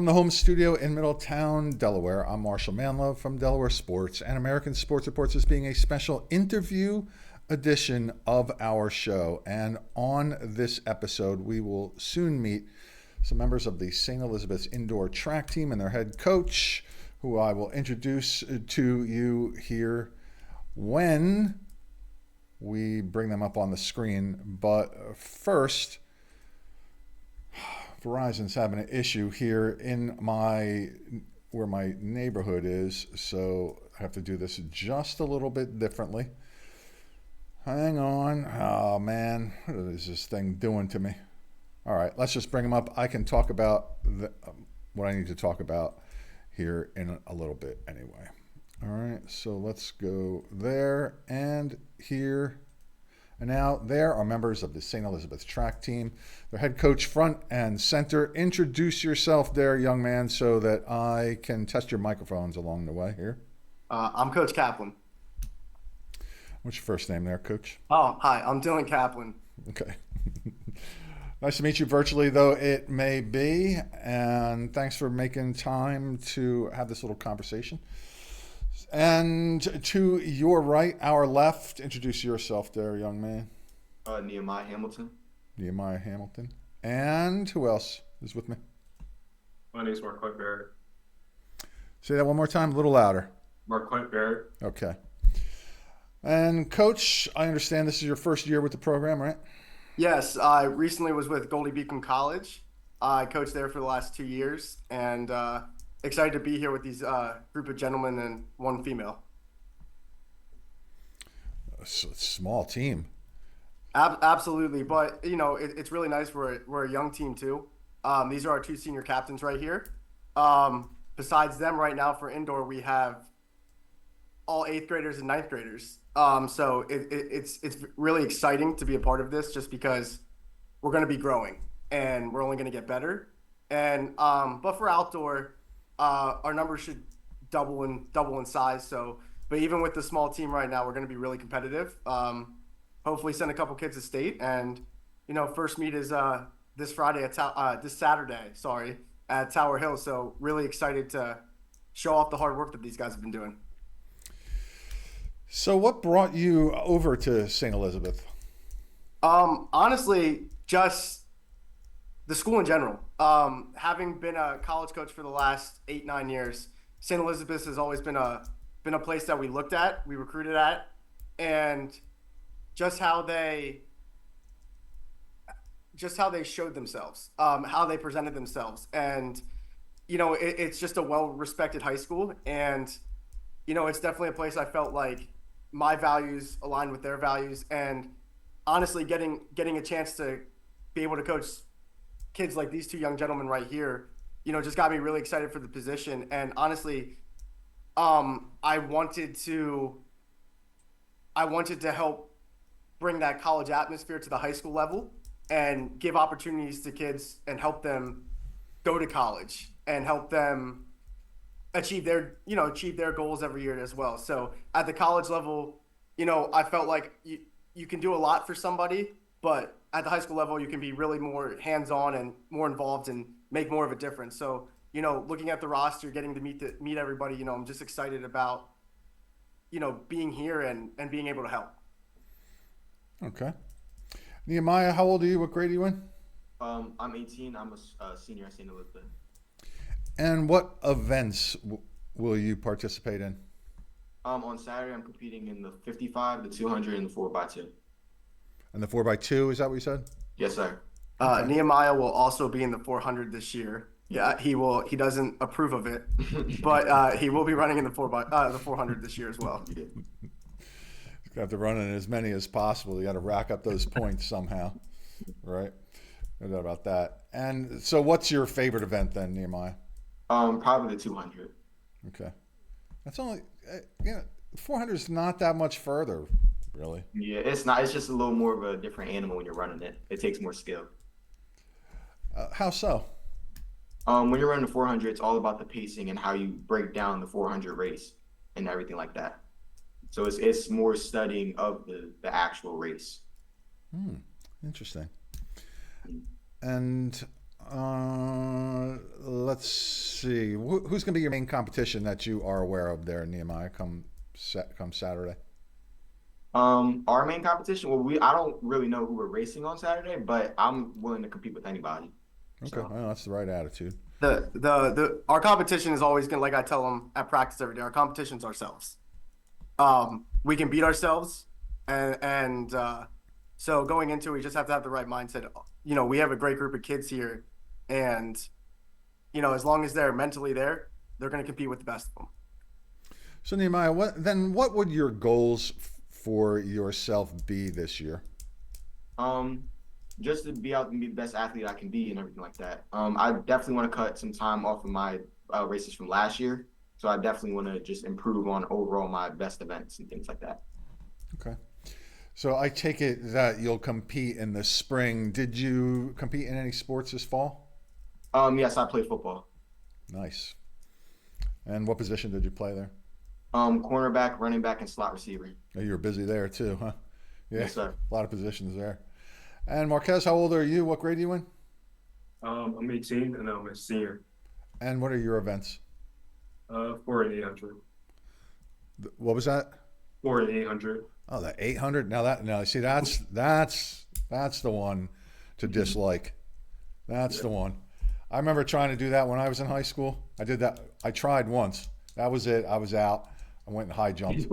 From the home studio in Middletown, Delaware, I'm Marshal Manlove from Delaware Sports, and American Sports Reports is being a special interview edition of our show. And on this episode, we will soon meet some members of the St. Elizabeth's indoor track team and their head coach, who I will introduce to you here when we bring them up on the screen. But first, Verizon's having an issue here in where my neighborhood is, so I have to do this just a little bit differently. Hang on. Oh man, what is this thing doing to me? All right, let's just bring them up. I can talk about what I need to talk about here in a little bit anyway. All right, so let's go there and here. And now there are members of the St. Elizabeth track team. Their head coach, front and center. Introduce yourself there, young man, so that I can test your microphones along the way here. I'm Coach Kaplan. What's your first name there, Coach? Oh, hi. I'm Dylan Kaplan. Okay. Nice to meet you virtually, though it may be. And thanks for making time to have this little conversation. And to your right, our left, introduce yourself there, young man. Nehemiah Hamilton. Nehemiah Hamilton. And who else is with me? My name is MarQuex Barrett. Say that one more time, a little louder. MarQuex Barrett. Okay. And Coach, I understand this is your first year with the program, right? Yes, I recently was with Goldie Beacon College. I coached there for the last 2 years, and excited to be here with these group of gentlemen and one female. A small team. Absolutely, but it's really nice. We're a young team too. These are our two senior captains right here. Besides them, right now for indoor, we have all 8th graders and 9th graders. So it's really exciting to be a part of this, just because we're going to be growing and we're only going to get better. And but for outdoor, our numbers should double in size. So, but even with the small team right now, we're going to be really competitive. Hopefully, send a couple kids to state, and first meet is this Friday this Saturday. Sorry, at Tower Hill. So, really excited to show off the hard work that these guys have been doing. So, what brought you over to St. Elizabeth? Honestly, just the school in general. Having been a college coach for the last 8-9 years, St. Elizabeth has always been a place that we looked at, we recruited at, and just how they showed themselves, how they presented themselves, and it's just a well-respected high school, and it's definitely a place I felt like my values aligned with their values, and honestly, getting a chance to be able to coach kids like these two young gentlemen right here, just got me really excited for the position. And honestly, I wanted to help bring that college atmosphere to the high school level and give opportunities to kids and help them go to college and help them achieve their goals every year as well. So at the college level, I felt like you can do a lot for somebody, but at the high school level, you can be really more hands-on and more involved and make more of a difference. So, looking at the roster, getting to meet everybody, I'm just excited about, being here and being able to help. Okay. Nehemiah, how old are you? What grade are you in? I'm 18. I'm a senior at St. Elizabeth. And what events will you participate in? On Saturday, I'm competing in the 55, the 200, and the 4x2. And the 4x2, is that what you said? Yes, sir. Nehemiah will also be in the 400 this year. Yeah, he will. He doesn't approve of it, but he will be running in the 400 this year as well. You have to run in as many as possible. You got to rack up those points somehow, right? No doubt about that. And so, what's your favorite event then, Nehemiah? Probably the 200. Okay, that's only 400 is not that much further, really. Yeah, it's not. It's just a little more of a different animal when you're running it. It takes more skill. How so? When you're running the 400, it's all about the pacing and how you break down the 400 race and everything like that. So it's more studying of the actual race. Interesting. And Let's see. Who's going to be your main competition that you are aware of there, Nehemiah, come Saturday? Our main competition, well, I don't really know who we're racing on Saturday, but I'm willing to compete with anybody. Okay, So, well, that's the right attitude. Our competition is always gonna, like I tell them at practice every day, our competition's ourselves. We can beat ourselves, and so going into it, we just have to have the right mindset. We have a great group of kids here, and as long as they're mentally there, they're gonna compete with the best of them. So Nehemiah, what would your goals for yourself be this year? um, just to be out and be the best athlete I can be and everything like that. I definitely want to cut some time off of my races from last year. So I definitely want to just improve on overall my best events and things like that. Okay. So I take it that you'll compete in the spring. Did you compete in any sports this fall? Yes, I play football. Nice. And what position did you play there? Cornerback, running back, and slot receiver. Oh, you were busy there too, huh? Yeah, Yes, sir. a lot of positions there. And Marquez, how old are you? What grade are you in? I'm 18 and I'm a senior. And what are your events? 4 and 800. What was that? 4 and 800. Oh, the 800. Now see that's the one to dislike. That's the one. I remember trying to do that when I was in high school. I did that. I tried once. That was it. I was out. I went and high jumped.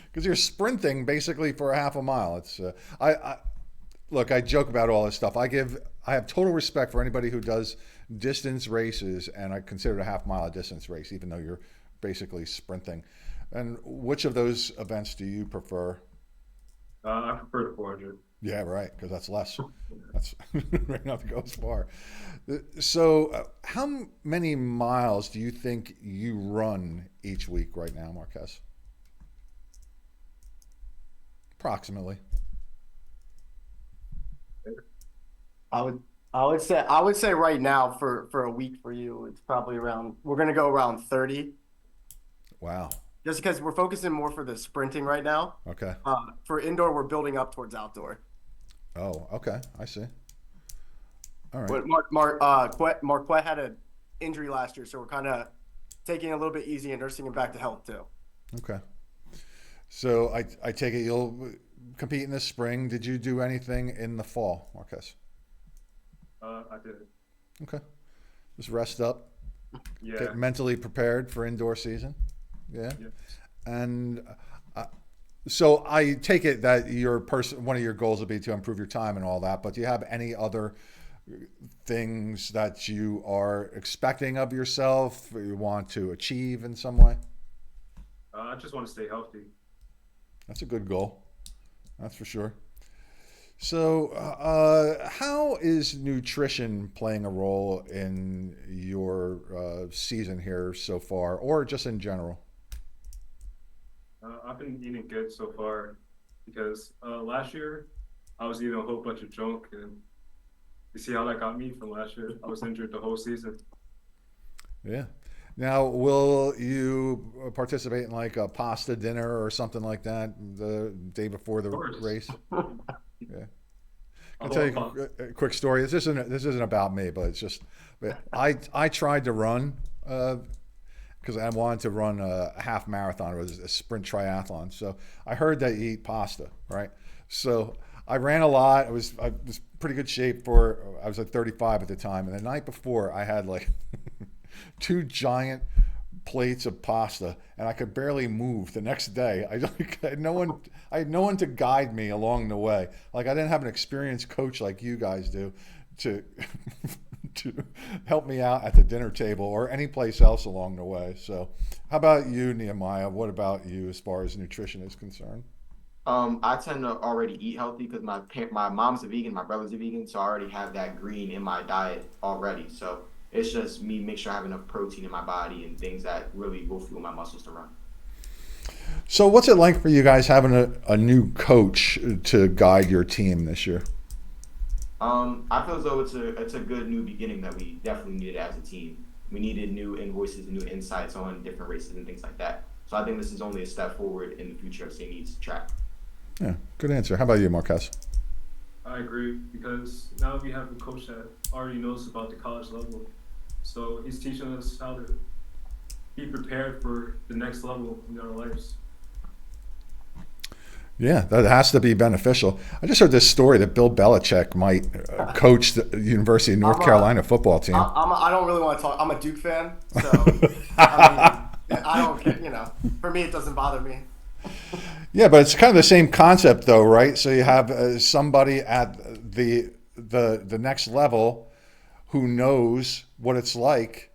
Because you're sprinting basically for a half a mile. It's I look. I joke about all this stuff. I have total respect for anybody who does distance races, and I consider a half mile a distance race, even though you're basically sprinting. And which of those events do you prefer? I prefer the 400. Yeah, right, because that's less. That's right, not to go as far. So, how many miles do you think you run each week right now, Marquez? Approximately. I would say right now for a week for you, it's probably we're gonna go around 30. Wow. Just because we're focusing more for the sprinting right now. Okay. For indoor, we're building up towards outdoor. Oh, okay. I see. All right. But Marquette had an injury last year, so we're kind of taking it a little bit easy and nursing him back to health too. Okay. So I take it you'll compete in the spring. Did you do anything in the fall, Marquez? I did. Okay. Just rest up. Yeah. Get mentally prepared for indoor season. Yeah. Yeah. And so I take it that one of your goals will be to improve your time and all that. But do you have any other things that you are expecting of yourself, or you want to achieve in some way? I just want to stay healthy. That's a good goal. That's for sure. So, how is nutrition playing a role in your season here so far, or just in general? I've been eating good so far because last year I was eating a whole bunch of junk, and you see how that got me from last year. I was injured the whole season. Yeah. Now, will you participate in like a pasta dinner or something like that the day before the race? Yeah. I'll tell you a quick story. This isn't about me, but it's just I tried to run because I wanted to run a half marathon. It was a sprint triathlon. So I heard that you eat pasta, right? So I ran a lot. I was pretty good shape I was at 35 at the time. And the night before, I had like 2 giant plates of pasta, and I could barely move the next day. I had no one to guide me along the way. Like I didn't have an experienced coach like you guys do to to help me out at the dinner table or any place else along the way. So how about you, Nehemiah? What about you as far as nutrition is concerned? I tend to already eat healthy because my mom's a vegan, my brother's a vegan, so I already have that green in my diet already. So it's just me make sure I have enough protein in my body and things that really will fuel my muscles to run. So what's it like for you guys having a new coach to guide your team this year? I feel as though it's a good new beginning that we definitely needed as a team. We needed new invoices and new insights on different races and things like that. So I think this is only a step forward in the future of St. Neat's track. Yeah, good answer. How about you, Marquez? I agree because now we have a coach that already knows about the college level, so he's teaching us how to be prepared for the next level in our lives. Yeah, that has to be beneficial. I just heard this story that Bill Belichick might coach the University of North Carolina football team. I don't really want to talk. I'm a Duke fan, so I mean, I don't care. For me, it doesn't bother me. Yeah, but it's kind of the same concept, though, right? So you have somebody at the next level who knows what it's like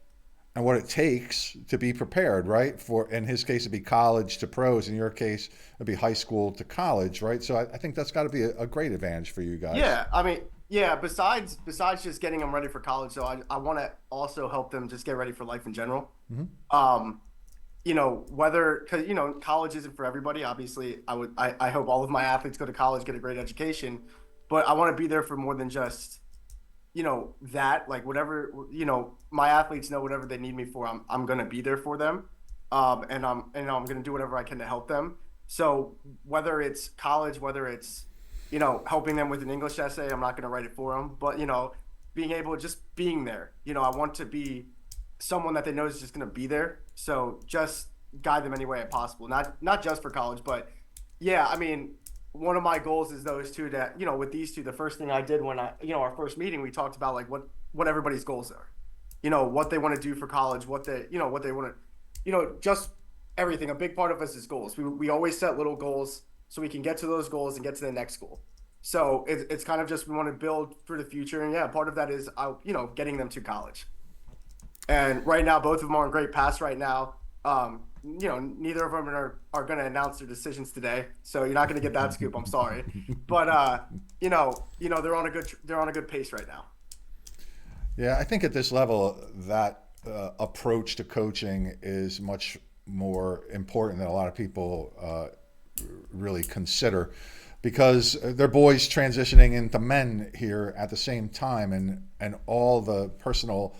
and what it takes to be prepared, right? For, in his case, it'd be college to pros. In your case, it'd be high school to college, right? So I think that's got to be a great advantage for you guys. Yeah, I mean, yeah. Besides just getting them ready for college, so I want to also help them just get ready for life in general. Mm-hmm. Whether because college isn't for everybody. Obviously, I hope all of my athletes go to college, get a great education, but I want to be there for more than just that, like whatever, my athletes know whatever they need me for, I'm going to be there for them. And I'm going to do whatever I can to help them. So whether it's college, whether it's, helping them with an English essay, I'm not going to write it for them, but, being able to just being there, I want to be someone that they know is just going to be there. So just guide them any way possible. Not just for college, but yeah, I mean, one of my goals is those two that, with these two, the first thing I did when our first meeting, we talked about like what everybody's goals are, what they want to do for college, what they want to, just everything. A big part of us is goals. We always set little goals so we can get to those goals and get to the next goal. So it's kind of just, we want to build for the future. And yeah, part of that is, getting them to college. And right now, both of them are on great paths right now. Neither of them are going to announce their decisions today, so you're not going to get that scoop. I'm sorry, but they're on a good pace right now. Yeah, I think at this level, that approach to coaching is much more important than a lot of people really consider, because they're boys transitioning into men here at the same time, and all the personal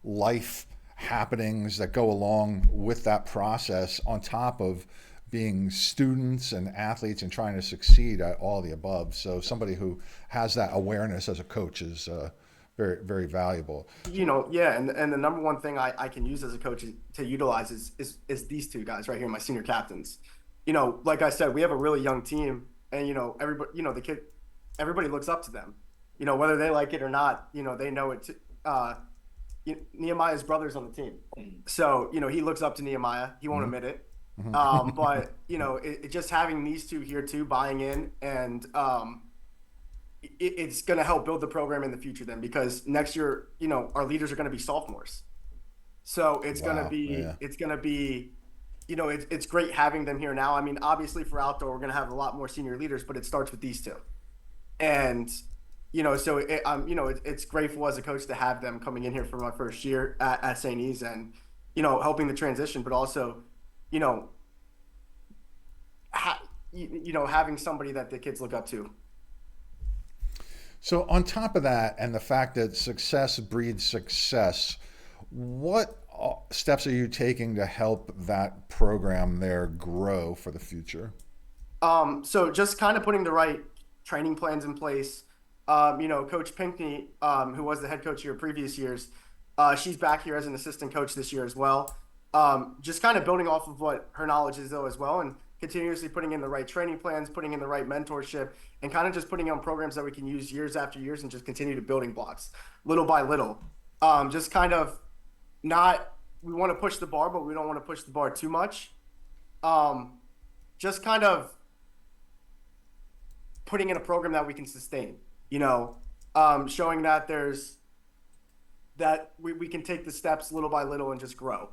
life happenings that go along with that process, on top of being students and athletes and trying to succeed at all the above. So somebody who has that awareness as a coach is very, very valuable. Yeah, and the number one thing I can use as a coach to utilize is these two guys right here, my senior captains. Like I said, we have a really young team, and everybody, everybody looks up to them. Whether they like it or not, they know it. Nehemiah's brother's on the team, so he looks up to Nehemiah. He won't admit it, but just having these two here too, buying in, and it's going to help build the program in the future. Then, because next year, our leaders are going to be sophomores, so it's going to be, it's great having them here now. I mean, obviously for outdoor, we're going to have a lot more senior leaders, but it starts with these two, and. So it's grateful as a coach to have them coming in here for my first year at St. E's, and, helping the transition, but also, having somebody that the kids look up to. So on top of that, and the fact that success breeds success, what steps are you taking to help that program there grow for the future? So just kind of putting the right training plans in place. Coach Pinkney, who was the head coach here previous years, she's back here as an assistant coach this year as well. Just kind of building off of what her knowledge is though as well, and continuously putting in the right training plans, putting in the right mentorship, and kind of just putting on programs that we can use years after years, and just continue to building blocks little by little. Just kind of we want to push the bar, but we don't want to push the bar too much. Just kind of putting in a program that we can sustain. Showing that we can take the steps little by little and just grow.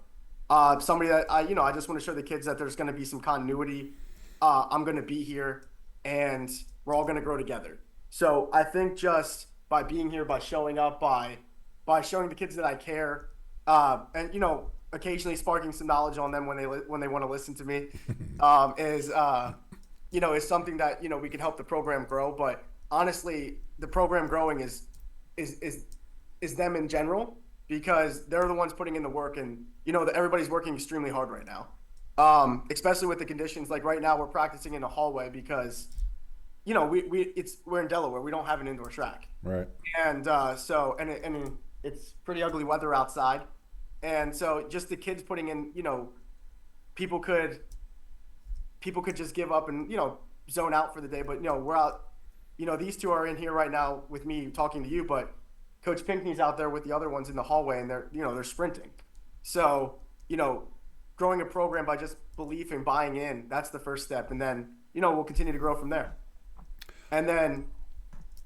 Somebody that I just want to show the kids that there's going to be some continuity. I'm going to be here, and we're all going to grow together. So I think just by being here, by showing up, by showing the kids that I care, and occasionally sparking some knowledge on them when they want to listen to me, is something that we can help the program grow. But honestly, the program growing is them in general, because they're the ones putting in the work, and everybody's working extremely hard right now, especially with the conditions. Like right now, we're practicing in a hallway because we're in Delaware. We don't have an indoor track. Right. And it's pretty ugly weather outside. And so just the kids putting in, people could just give up and, zone out for the day. But, we're out, these two are in here right now with me talking to you, but Coach Pinkney's out there with the other ones in the hallway, and they're sprinting. So, growing a program by just belief and buying in, that's the first step. And then, we'll continue to grow from there. And then,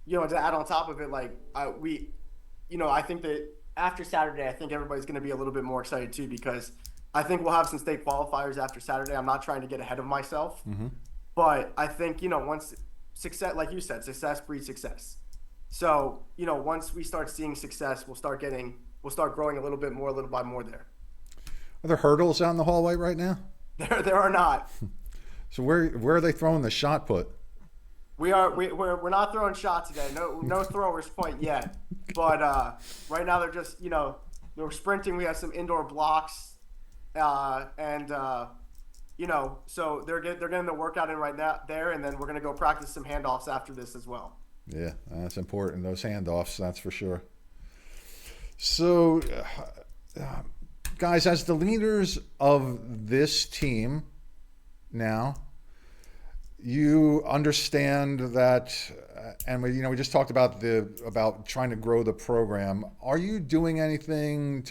to add on top of it, I think that after Saturday, I think everybody's going to be a little bit more excited too, because I think we'll have some state qualifiers after Saturday. I'm not trying to get ahead of myself, but I think, once success, like you said, success breeds success. So, once we start seeing success, we'll start growing a little bit more, a little by more there. Are there hurdles out in the hallway right now? There are not. So where are they throwing the shot put? We're not throwing shots today. No throwers quite yet. But right now they're just we're sprinting. We have some indoor blocks, so they're getting the workout in right now there, and then we're gonna go practice some handoffs after this as well. Yeah, that's important. Those handoffs, that's for sure. So, guys, as the leaders of this team now, you understand that, and we just talked about trying to grow the program. Are you doing anything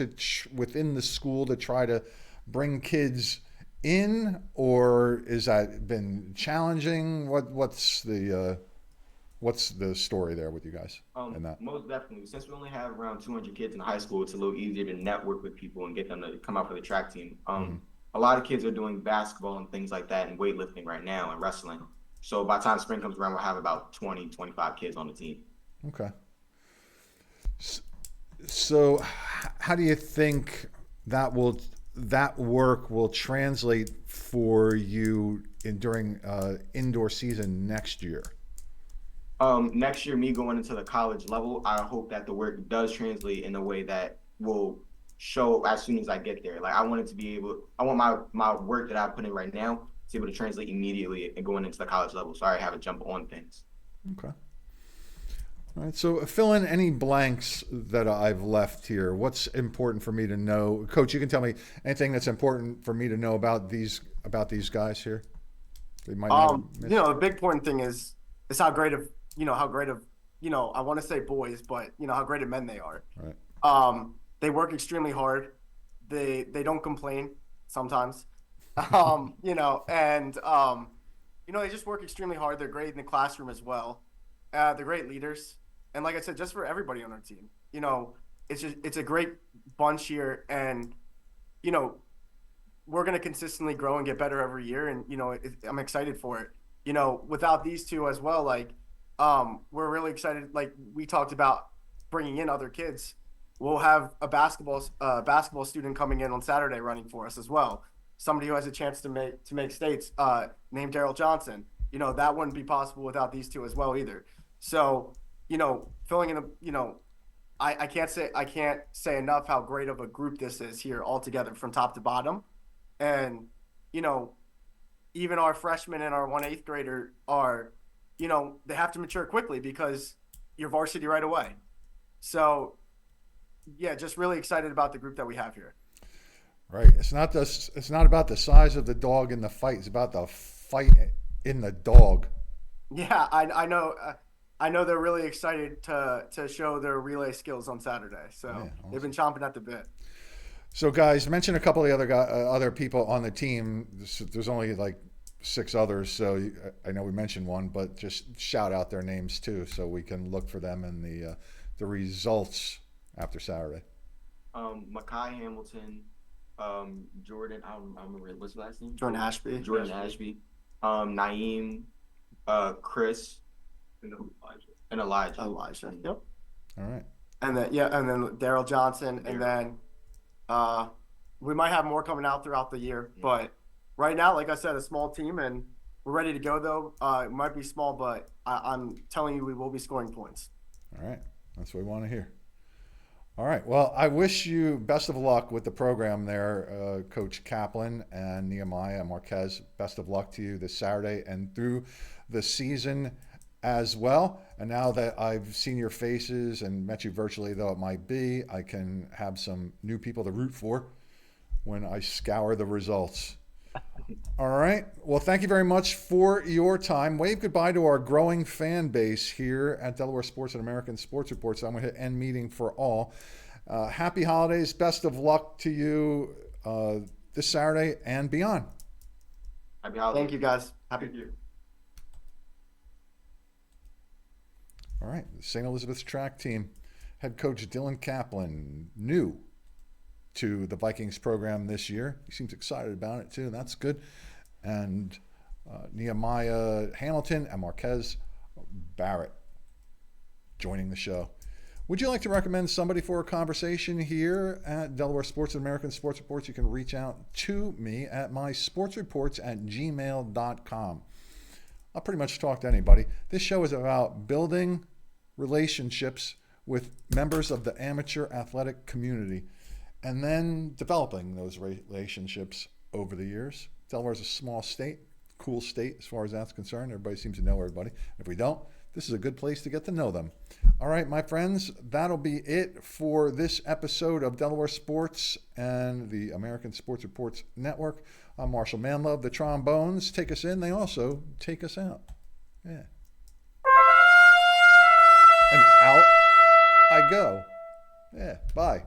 within the school to try to bring kids in, or is that been challenging? What's the story there with you guys? Most definitely. Since we only have around 200 kids in high school, it's a little easier to network with people and get them to come out for the track team. A lot of kids are doing basketball and things like that and weightlifting right now and wrestling. So by the time spring comes around, we'll have about 20, 25 kids on the team. Okay. So how do you think that work will translate for you during indoor season next year? Next year, me going into the college level, I hope that the work does translate in a way that will show as soon as I get there. Like I want my work that I put in right now to be able to translate immediately and going into the college level. So I already have a jump on things. Okay. All right. So fill in any blanks that I've left here. What's important for me to know, Coach? You can tell me anything that's important for me to know about these guys here. They might the big important thing is how great of I want to say boys, but how great of men they are. Right. They work extremely hard. They don't complain sometimes. They just work extremely hard. They're great in the classroom as well. They're great leaders. And like I said, just for everybody on our team, it's a great bunch here, and we're going to consistently grow and get better every year. And I'm excited for it. Without these two as well, we're really excited. Like we talked about bringing in other kids. We'll have a basketball student coming in on Saturday running for us as well. Somebody who has a chance to make states, named Daryl Johnson. That wouldn't be possible without these two as well either. So, filling in I can't say enough how great of a group this is here all together from top to bottom. And, even our freshmen and our 1/8 grader are, they have to mature quickly because you're varsity right away. So, yeah, just really excited about the group that we have here. Right. It's not about the size of the dog in the fight. It's about the fight in the dog. Yeah, I know. I know they're really excited to show their relay skills on Saturday. So yeah, awesome. They've been chomping at the bit. So, guys, mention a couple of the other people on the team. There's only like 6 others, so I know we mentioned one, but just shout out their names too, so we can look for them in the results after Saturday. Makai Hamilton, Jordan. I don't remember what's his last name. Jordan Ashby. Naeem, Chris, and Elijah. Yep. All right. And then Daryl Johnson, and then we might have more coming out throughout the year. Yeah. But right now, like I said, a small team, and we're ready to go. Though it might be small, but I'm telling you, we will be scoring points. All right, that's what we want to hear. All right. Well, I wish you best of luck with the program there, Coach Kaplan and Nehemiah and Marquez. Best of luck to you this Saturday and through the season. as well. And now that I've seen your faces and met you virtually, though it might be, I can have some new people to root for when I scour the results. All right. Well, thank you very much for your time. Wave goodbye to our growing fan base here at Delaware Sports and American Sports Reports. I'm going to hit end meeting for all. Happy holidays. Best of luck to you this Saturday and beyond. Happy holidays. Thank you, guys. Happy Thank you. All right. The St. Elizabeth's track team. Head coach Dylan Kaplan, new to the Vikings program this year. He seems excited about it too, and that's good. And Nehemiah Hamilton and MarQuex Barrett joining the show. Would you like to recommend somebody for a conversation here at Delaware Sports and American Sports Reports? You can reach out to me at mysportsreports@gmail.com. I'll pretty much talk to anybody. This show is about building relationships with members of the amateur athletic community and then developing those relationships over the years. Delaware's a small state, cool state as far as that's concerned. Everybody seems to know everybody. If we don't, this is a good place to get to know them. All right, my friends, that'll be it for this episode of Delaware Sports and the American Sports Reports Network. I'm Marshal Manlove. The trombones take us in. They also take us out. Yeah. And out I go. Yeah, bye.